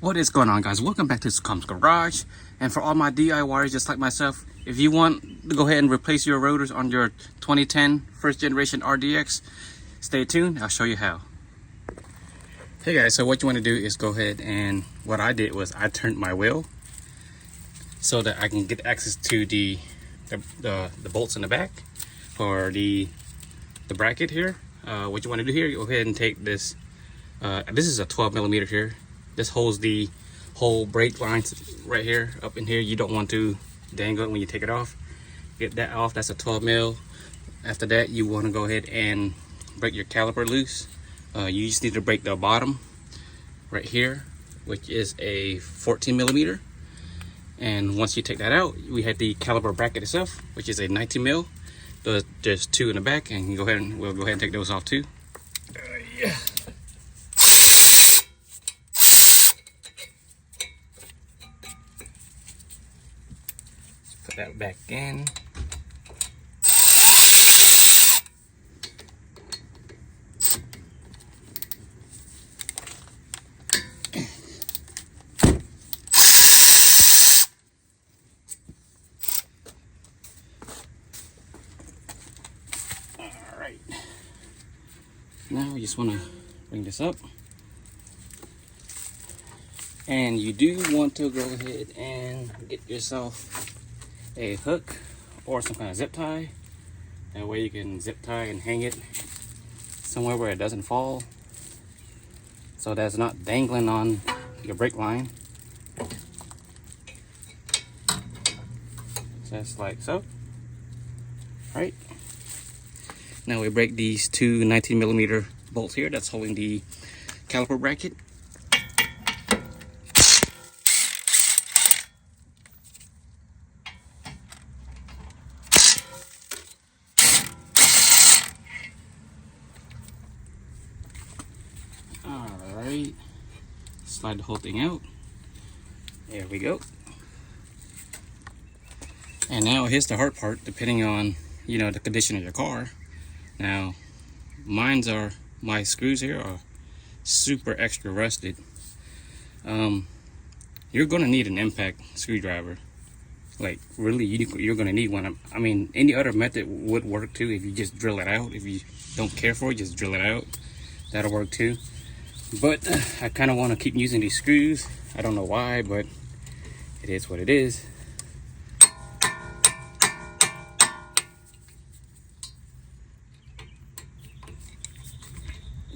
What is going on, guys? Welcome back to Succumb's Garage. And for all my DIYers just like myself, if you want to go ahead and replace your rotors on your 2010 first generation RDX, stay tuned. I'll show you how. Hey guys, so what you want to do is go ahead, and what I did was I turned my wheel so that I can get access to the bolts in the back for the bracket here. What you want to do here, go ahead and take this. This is a 12 millimeter here. This holds the whole brake lines right here, up in here. You don't want to dangle it when you take it off. Get that off, that's a 12 mil. After that, you want to go ahead and break your caliper loose. You just need to break the bottom right here, which is a 14 millimeter. And once you take that out, we have the caliper bracket itself, which is a 19 mil. There's two in the back, and you we'll go ahead and take those off too. Yeah. Put that back in. Alright. Now you just want to bring this up. And you do want to go ahead and get yourself a hook or some kind of zip tie. That way you can zip tie and hang it somewhere where it doesn't fall, so that's not dangling on your brake line. Just like so. Right. Now we break these two 19 millimeter bolts here that's holding the caliper bracket. Alright, slide the whole thing out. There we go. And now here's the hard part, depending on, you know, the condition of your car. Now, my screws here are super extra rusted. You're gonna need an impact screwdriver. Like, really, you're gonna need one. I mean, any other method would work too. If you just drill it out, if you don't care for it, just drill it out. That'll work too. But I kind of want to keep using these screws. I don't know why, but it is what it is.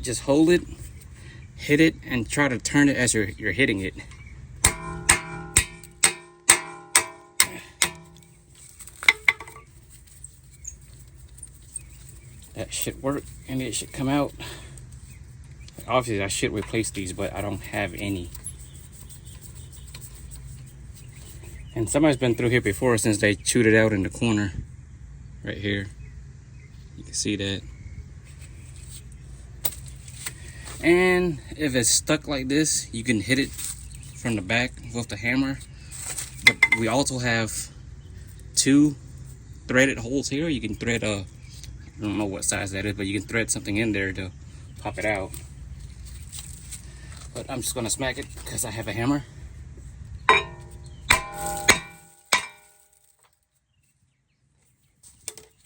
Just hold it, hit it, and try to turn it as you're hitting it. That should work, and it should come out. Obviously, I should replace these, but I don't have any. And somebody's been through here before since they chewed it out in the corner. Right here. You can see that. And if it's stuck like this, you can hit it from the back with the hammer. But we also have two threaded holes here. You can thread I don't know what size that is, but you can thread something in there to pop it out. But I'm just gonna smack it because I have a hammer.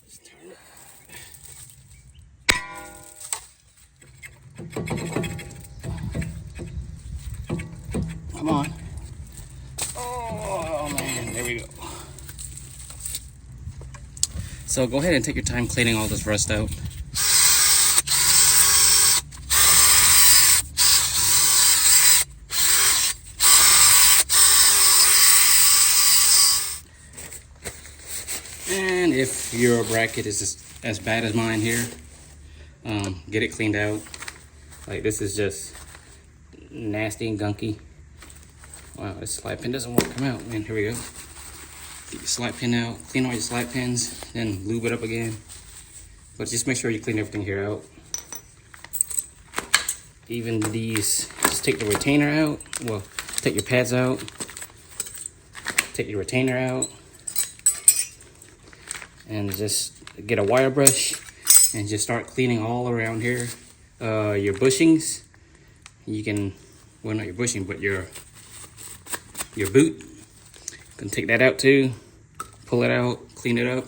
Just turn it. Come on. Oh man, there we go. So go ahead and take your time cleaning all this rust out. And if your bracket is as bad as mine here, get it cleaned out. Like, this is just nasty and gunky. Wow, this slide pin doesn't want to come out. And here we go. Get your slide pin out, clean all your slide pins, then lube it up again. But just make sure you clean everything here out. Even these, just take the retainer out. Well, take your pads out. Take your retainer out. And just get a wire brush and just start cleaning all around here. Your bushings, you can, well, not your bushing, but your your boot. Gonna take that out too, pull it out, clean it up,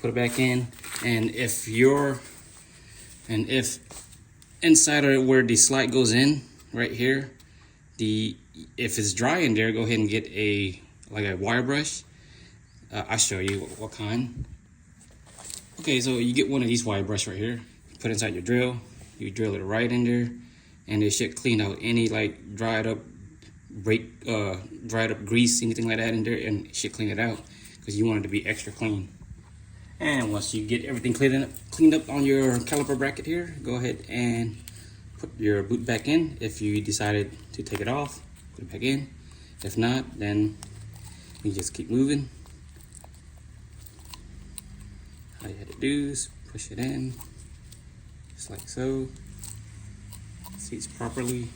put it back in. And if inside of where the slide goes in, right here, if it's dry in there, go ahead and get a wire brush. I'll show you what kind. Okay, so you get one of these wire brush right here, put inside your drill, you drill it right in there, and it should clean out any like dried up grease, anything like that in there, and it should clean it out because you want it to be extra clean. And once you get everything cleaned up on your caliper bracket here, go ahead and put your boot back in. If you decided to take it off, put it back in. If not, then you just keep moving. All you had to do is push it in, just like so. Seats properly.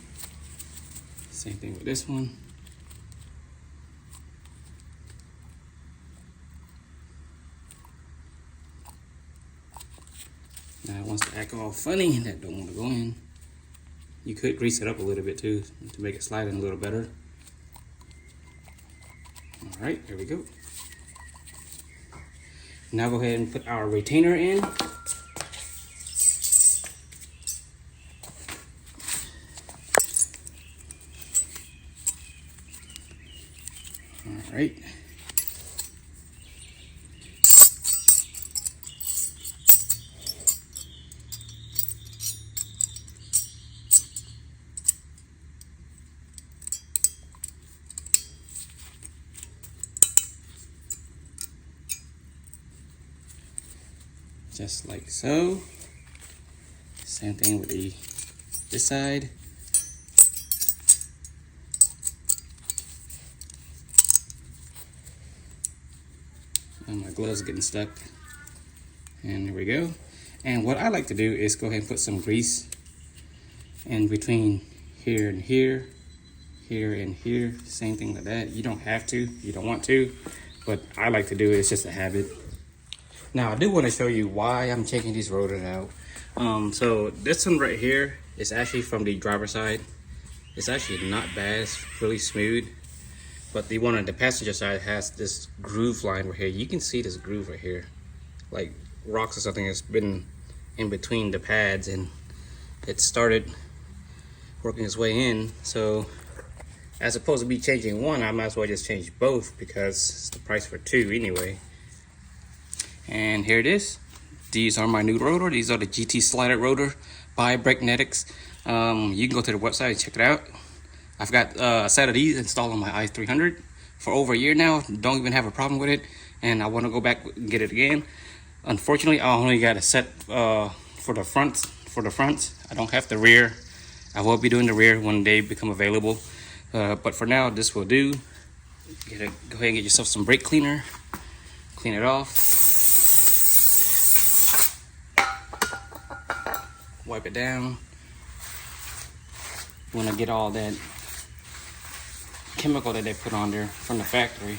Same thing with this one. Now it wants to act all funny, that don't want to go in. You could grease it up a little bit too to make it slide in a little better. All right, here we go. Now go ahead and put our retainer in. All right. Just like so. Same thing with this side. And my glove's getting stuck. And there we go. And what I like to do is go ahead and put some grease in between here and here, here and here. Same thing like that. You don't have to, you don't want to, but I like to do it. It's just a habit. Now I do want to show you why I'm changing these rotors out. So this one right here is actually from the driver's side. It's actually not bad, it's really smooth. But the one on the passenger side has this groove line right here. You can see this groove right here. Like rocks or something has been in between the pads and it started working its way in. So as opposed to be changing one, I might as well just change both because it's the price for two anyway. And here it is. These are my new rotor. These are the GT slider rotor by brakenetic. You can go to the website and check it out. I've got a set of these installed on my i300 for over a year now. Don't even have a problem with it, and I want to go back and get it again. Unfortunately, I only got a set for the fronts. I don't have the rear. I will be doing the rear when they become available. But for now, this will do. Go ahead and get yourself some brake cleaner. Clean it off. Wipe it down. You want to get all that chemical that they put on there from the factory.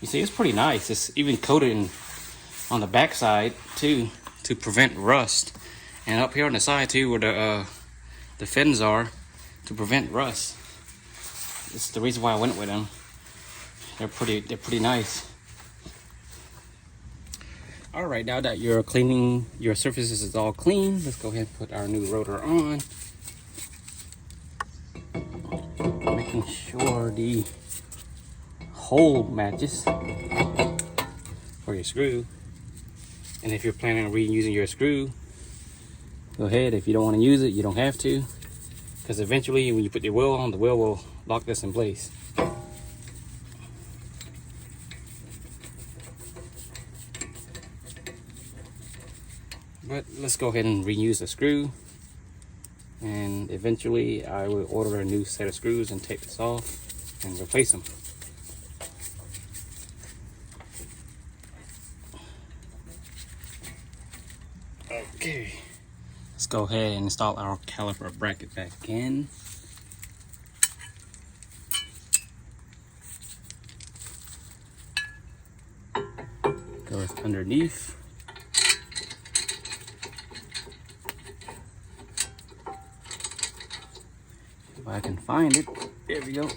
You see, it's pretty nice. It's even coated on the back side too to prevent rust, and up here on the side too where the fins are to prevent rust. This is the reason why I went with them. They're pretty nice. All right, now that you're cleaning your surfaces is all clean, let's go ahead and put our new rotor on. Making sure the hole matches for your screw. And if you're planning on reusing your screw, go ahead. If you don't want to use it, you don't have to, because eventually when you put your wheel on, the wheel will lock this in place. But let's go ahead and reuse the screw, and eventually I will order a new set of screws and take this off and replace them. Okay, let's go ahead and install our caliper bracket back in. Goes underneath. If I can find it. There we go.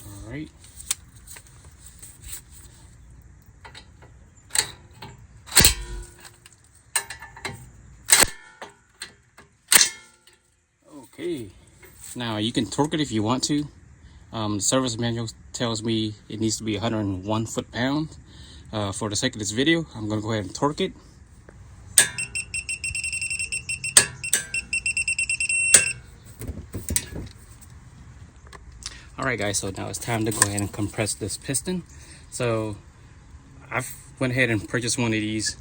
All right. Okay, now you can torque it if you want to. The service manual tells me it needs to be 101 foot-pound. For the sake of this video, I'm going to go ahead and torque it. Alright guys, so now it's time to go ahead and compress this piston. So I've went ahead and purchased one of these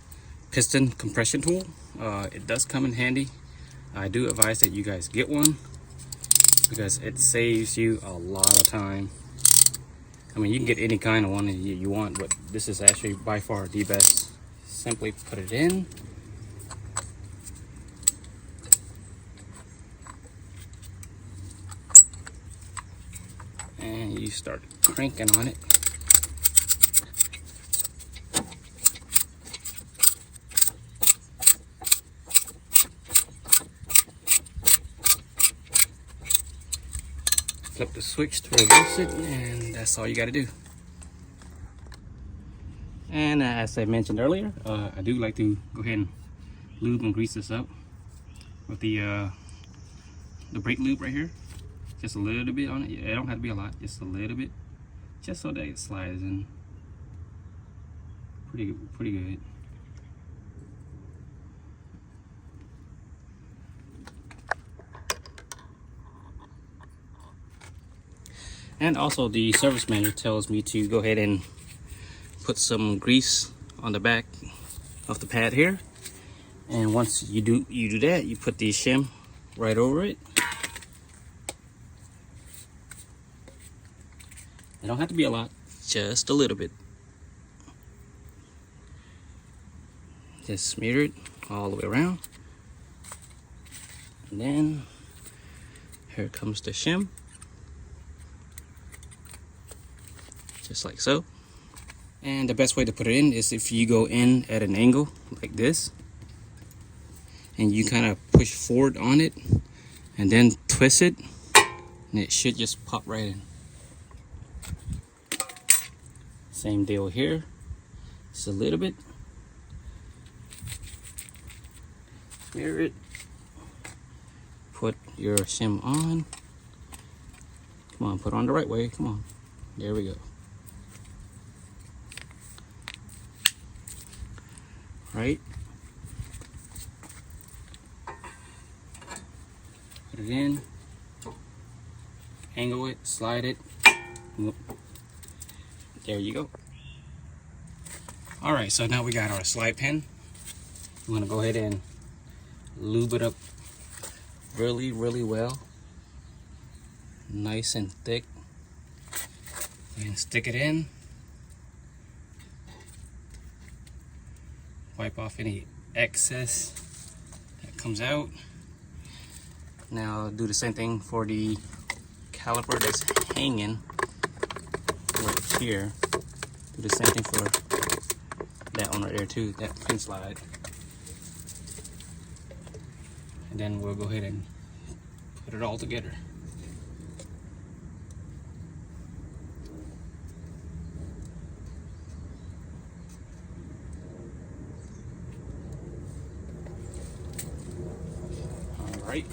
piston compression tool. It does come in handy. I do advise that you guys get one because it saves you a lot of time. I mean, you can get any kind of one that you want, but this is actually by far the best. Simply put it in. And you start cranking on it. Flip the switch to reverse it, and that's all you got to do. And as I mentioned earlier, I do like to go ahead and lube and grease this up with the brake lube right here. Just a little bit on it. It don't have to be a lot, just a little bit, just so that it slides in pretty good. And also the service manual tells me to go ahead and put some grease on the back of the pad here. And once you do that, you put the shim right over it. It don't have to be a lot, just a little bit. Just smear it all the way around. And then here comes the shim. Just like so. And the best way to put it in is if you go in at an angle like this and you kind of push forward on it and then twist it, and it should just pop right in. Same deal here, just a little bit. Smear it, put your shim on. Come on, put it on the right way, come on. There we go. Right, put it in, angle it, slide it. There you go. All right, so now we got our slide pin. I'm gonna go ahead and lube it up really well, nice and thick, and stick it in. Wipe off any excess that comes out. Now do the same thing for the caliper that's hanging right here. Do the same thing for that one right there too, that pin slide. And then we'll go ahead and put it all together. Right.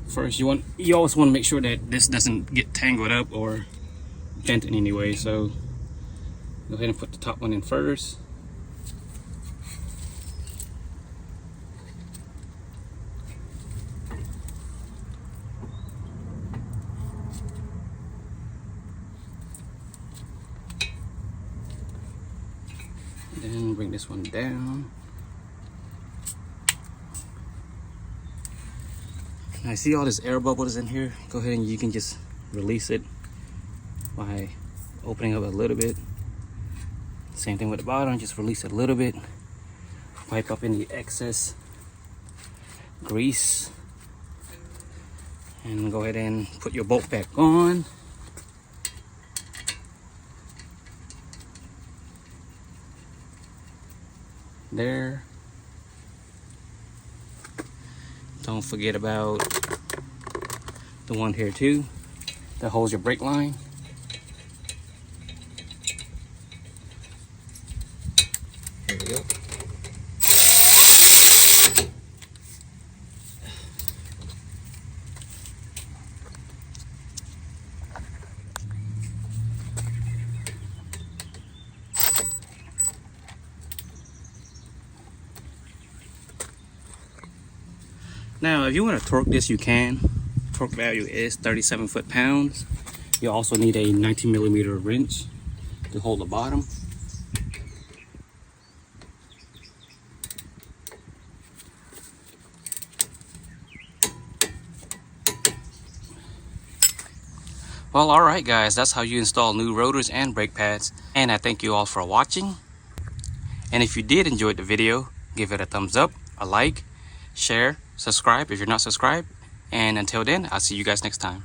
First, you always want to make sure that this doesn't get tangled up or bent in any way. So go ahead and put the top one in first. Then bring this one down. I see all this air bubbles in here. Go ahead and you can just release it by opening up a little bit. Same thing with the bottom, just release it a little bit. Wipe up any excess grease. And go ahead and put your bolt back on. There. Don't forget about the one here too that holds your brake line. Here we go. Now, if you want to torque this, you can. Torque value is 37 foot-pounds. You also need a 19mm wrench to hold the bottom. Well, alright guys, that's how you install new rotors and brake pads. And I thank you all for watching. And if you did enjoy the video, give it a thumbs up, a like, share, subscribe if you're not subscribed. And until then, I'll see you guys next time.